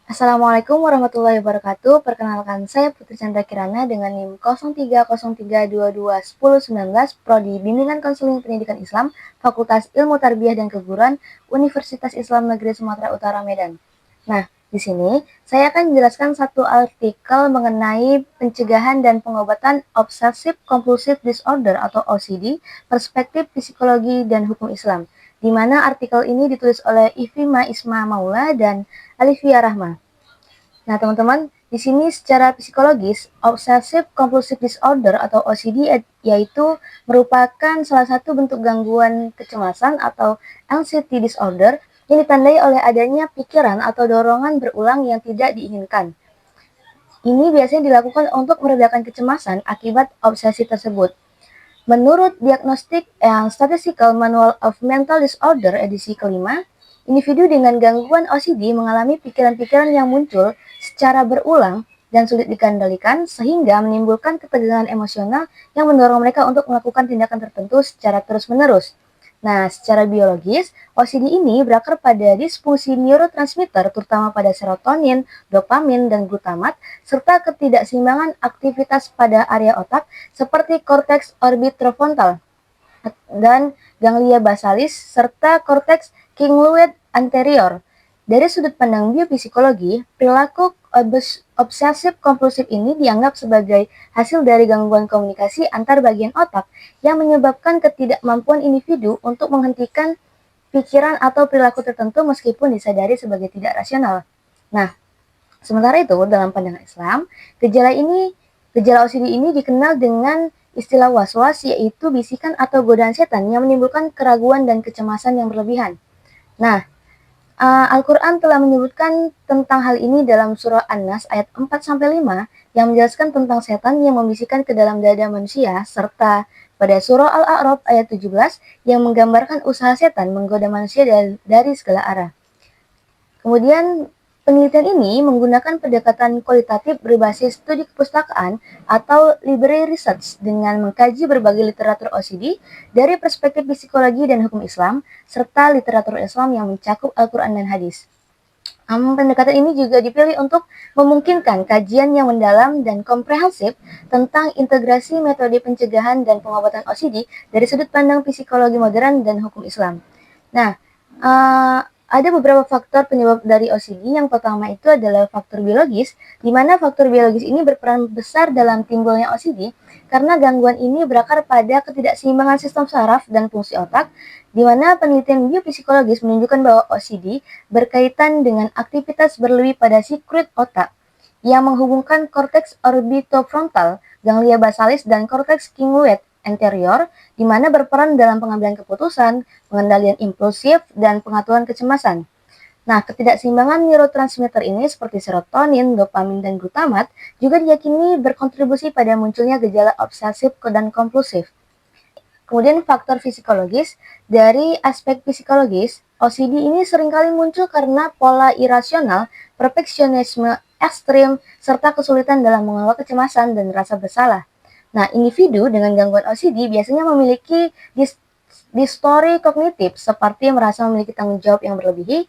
Assalamualaikum warahmatullahi wabarakatuh. Perkenalkan, saya Putri Chandra Kirana dengan NIM 0303221019 Prodi Bimbingan Konseling Pendidikan Islam, Fakultas Ilmu Tarbiyah dan Keguruan, Universitas Islam Negeri Sumatera Utara, Medan. Nah, di sini saya akan menjelaskan satu artikel mengenai pencegahan dan pengobatan Obsessive Compulsive Disorder atau OCD, perspektif psikologi dan hukum Islam, di mana artikel ini ditulis oleh Ifima Isma Maula dan Alivia Rahma. Nah, teman-teman, di sini secara psikologis, Obsessive Compulsive Disorder atau OCD yaitu merupakan salah satu bentuk gangguan kecemasan atau anxiety disorder yang ditandai oleh adanya pikiran atau dorongan berulang yang tidak diinginkan. Ini biasanya dilakukan untuk meredakan kecemasan akibat obsesi tersebut. Menurut diagnostik Statistical Manual of Mental Disorder edisi kelima, individu dengan gangguan OCD mengalami pikiran-pikiran yang muncul secara berulang dan sulit dikendalikan sehingga menimbulkan ketegangan emosional yang mendorong mereka untuk melakukan tindakan tertentu secara terus-menerus. Nah, secara biologis, OCD ini berakar pada disfungsi neurotransmitter terutama pada serotonin, dopamin, dan glutamat, serta ketidakseimbangan aktivitas pada area otak seperti korteks orbitofrontal dan ganglia basalis serta korteks cingulate anterior. Dari sudut pandang biopsikologi, perilaku obsesif kompulsif ini dianggap sebagai hasil dari gangguan komunikasi antar bagian otak yang menyebabkan ketidakmampuan individu untuk menghentikan pikiran atau perilaku tertentu meskipun disadari sebagai tidak rasional. Nah, sementara itu dalam pandangan Islam, gejala OCD ini dikenal dengan istilah waswas, yaitu bisikan atau godaan setan yang menimbulkan keraguan dan kecemasan yang berlebihan. Nah, Al-Quran telah menyebutkan tentang hal ini dalam surah An-Nas ayat 4-5 yang menjelaskan tentang setan yang membisikkan ke dalam dada manusia, serta pada surah Al-A'raf ayat 17 yang menggambarkan usaha setan menggoda manusia dari segala arah. Kemudian penelitian ini menggunakan pendekatan kualitatif berbasis studi kepustakaan atau library research dengan mengkaji berbagai literatur OCD dari perspektif psikologi dan hukum Islam, serta literatur Islam yang mencakup Al-Quran dan hadis. Pendekatan ini juga dipilih untuk memungkinkan kajian yang mendalam dan komprehensif tentang integrasi metode pencegahan dan pengobatan OCD dari sudut pandang psikologi modern dan hukum Islam. Nah, ada beberapa faktor penyebab dari OCD. Yang pertama itu adalah faktor biologis, di mana faktor biologis ini berperan besar dalam timbulnya OCD karena gangguan ini berakar pada ketidakseimbangan sistem saraf dan fungsi otak, di mana penelitian biopsikologis menunjukkan bahwa OCD berkaitan dengan aktivitas berlebih pada sikrit otak yang menghubungkan korteks orbitofrontal, ganglia basalis, dan korteks cingulate anterior, di mana berperan dalam pengambilan keputusan, pengendalian impulsif, dan pengaturan kecemasan. Nah, ketidakseimbangan neurotransmitter ini seperti serotonin, dopamin, dan glutamat juga diyakini berkontribusi pada munculnya gejala obsesif dan kompulsif. Kemudian faktor psikologis, dari aspek psikologis, OCD ini seringkali muncul karena pola irasional, perfeksionisme ekstrim, serta kesulitan dalam mengelola kecemasan dan rasa bersalah. Nah, individu dengan gangguan OCD biasanya memiliki distori kognitif seperti merasa memiliki tanggung jawab yang berlebihi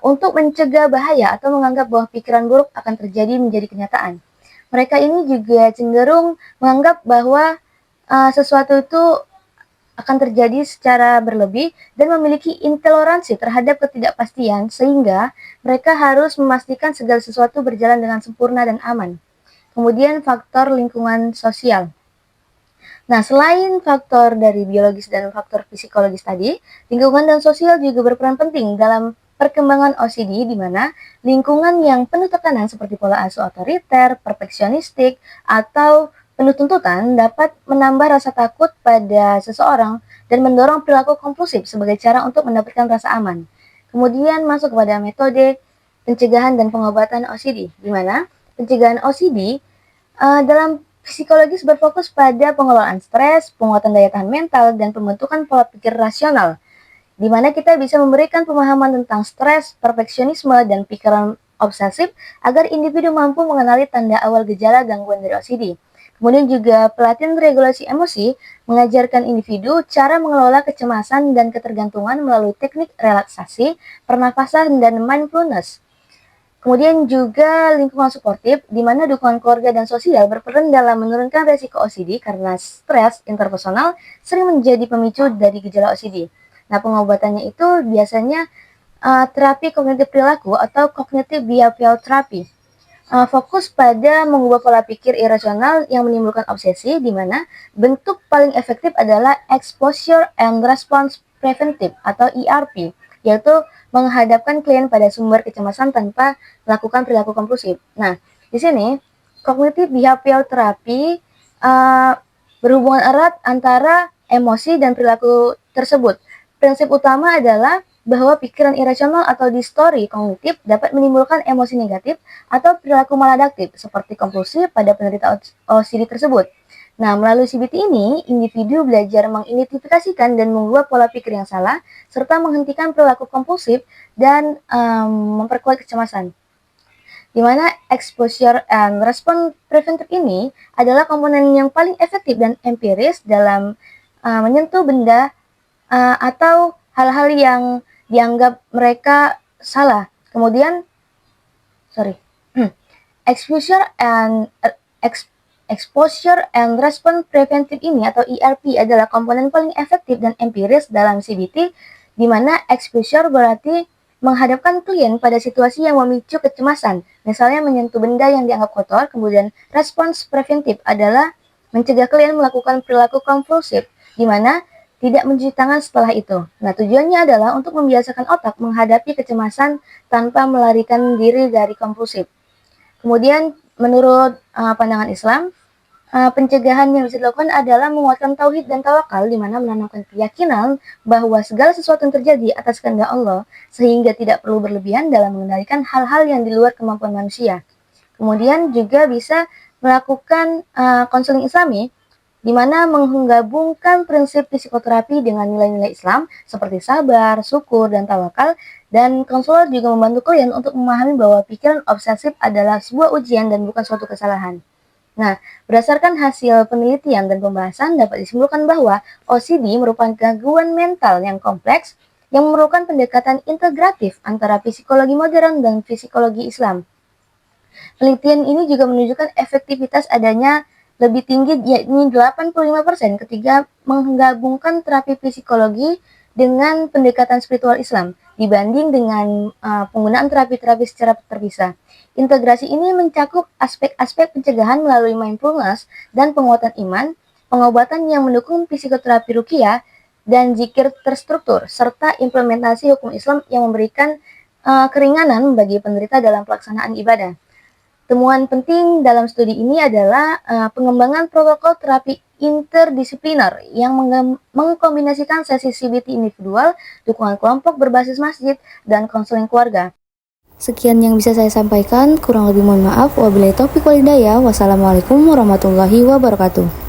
untuk mencegah bahaya atau menganggap bahwa pikiran buruk akan terjadi menjadi kenyataan. Mereka ini juga cenderung menganggap bahwa sesuatu itu akan terjadi secara berlebih dan memiliki intoleransi terhadap ketidakpastian sehingga mereka harus memastikan segala sesuatu berjalan dengan sempurna dan aman. Kemudian faktor lingkungan sosial. Nah, selain faktor dari biologis dan faktor psikologis tadi, lingkungan dan sosial juga berperan penting dalam perkembangan OCD, di mana lingkungan yang penuh tekanan seperti pola asuh otoriter, perfeksionistik, atau penuh tuntutan dapat menambah rasa takut pada seseorang dan mendorong perilaku kompulsif sebagai cara untuk mendapatkan rasa aman. Kemudian masuk kepada metode pencegahan dan pengobatan OCD, di mana pencegahan OCD dalam psikologis berfokus pada pengelolaan stres, penguatan daya tahan mental, dan pembentukan pola pikir rasional, di mana kita bisa memberikan pemahaman tentang stres, perfeksionisme, dan pikiran obsesif agar individu mampu mengenali tanda awal gejala gangguan dari OCD. Kemudian juga pelatihan regulasi emosi mengajarkan individu cara mengelola kecemasan dan ketergantungan melalui teknik relaksasi, pernafasan, dan mindfulness. Kemudian juga lingkungan suportif, di mana dukungan keluarga dan sosial berperan dalam menurunkan resiko OCD karena stres interpersonal sering menjadi pemicu dari gejala OCD. Nah, pengobatannya itu biasanya terapi kognitif perilaku atau cognitive behavioral therapy. Fokus pada mengubah pola pikir irasional yang menimbulkan obsesi, di mana bentuk paling efektif adalah exposure and response preventive atau ERP, yaitu menghadapkan klien pada sumber kecemasan tanpa melakukan perilaku kompulsif. Nah, di sini cognitive behavioral therapy berhubungan erat antara emosi dan perilaku tersebut. Prinsip utama adalah bahwa pikiran irasional atau distori kognitif dapat menimbulkan emosi negatif atau perilaku maladaptif seperti kompulsif pada penderita OCD tersebut. Nah, melalui CBT ini, individu belajar mengidentifikasikan dan mengubah pola pikir yang salah, serta menghentikan perilaku kompulsif dan memperkuat kecemasan. Di mana exposure and response preventive ini adalah komponen yang paling efektif dan empiris dalam menyentuh benda atau hal-hal yang dianggap mereka salah. Kemudian, exposure and response preventive ini atau ERP adalah komponen paling efektif dan empiris dalam CBT, di mana exposure berarti menghadapkan klien pada situasi yang memicu kecemasan, misalnya menyentuh benda yang dianggap kotor. Kemudian response preventive adalah mencegah klien melakukan perilaku kompulsif, di mana tidak mencuci tangan setelah itu. Nah, tujuannya adalah untuk membiasakan otak menghadapi kecemasan tanpa melarikan diri dari kompulsif. Kemudian, menurut pandangan Islam, pencegahan yang bisa dilakukan adalah menguatkan tauhid dan tawakal, di mana menanamkan keyakinan bahwa segala sesuatu yang terjadi atas kehendak Allah, sehingga tidak perlu berlebihan dalam mengendalikan hal-hal yang di luar kemampuan manusia. Kemudian juga bisa melakukan konseling Islami, di mana menggabungkan prinsip psikoterapi dengan nilai-nilai Islam seperti sabar, syukur, dan tawakal. Dan konselor juga membantu klien untuk memahami bahwa pikiran obsesif adalah sebuah ujian dan bukan suatu kesalahan. Nah, berdasarkan hasil penelitian dan pembahasan dapat disimpulkan bahwa OCD merupakan gangguan mental yang kompleks yang memerlukan pendekatan integratif antara psikologi modern dan psikologi Islam. Penelitian ini juga menunjukkan efektivitas adanya lebih tinggi, yakni 85% ketika menggabungkan terapi psikologi dengan pendekatan spiritual Islam dibanding dengan penggunaan terapi-terapi secara terpisah. Integrasi ini mencakup aspek-aspek pencegahan melalui mindfulness dan penguatan iman, pengobatan yang mendukung psikoterapi ruqyah, dan zikir terstruktur, serta implementasi hukum Islam yang memberikan keringanan bagi penderita dalam pelaksanaan ibadah. Temuan penting dalam studi ini adalah pengembangan protokol terapi interdisipliner yang mengkombinasikan sesi CBT individual, dukungan kelompok berbasis masjid, dan konseling keluarga. Sekian yang bisa saya sampaikan, kurang lebih mohon maaf. Wabillahi taufiq wal hidayah. Wassalamualaikum warahmatullahi wabarakatuh.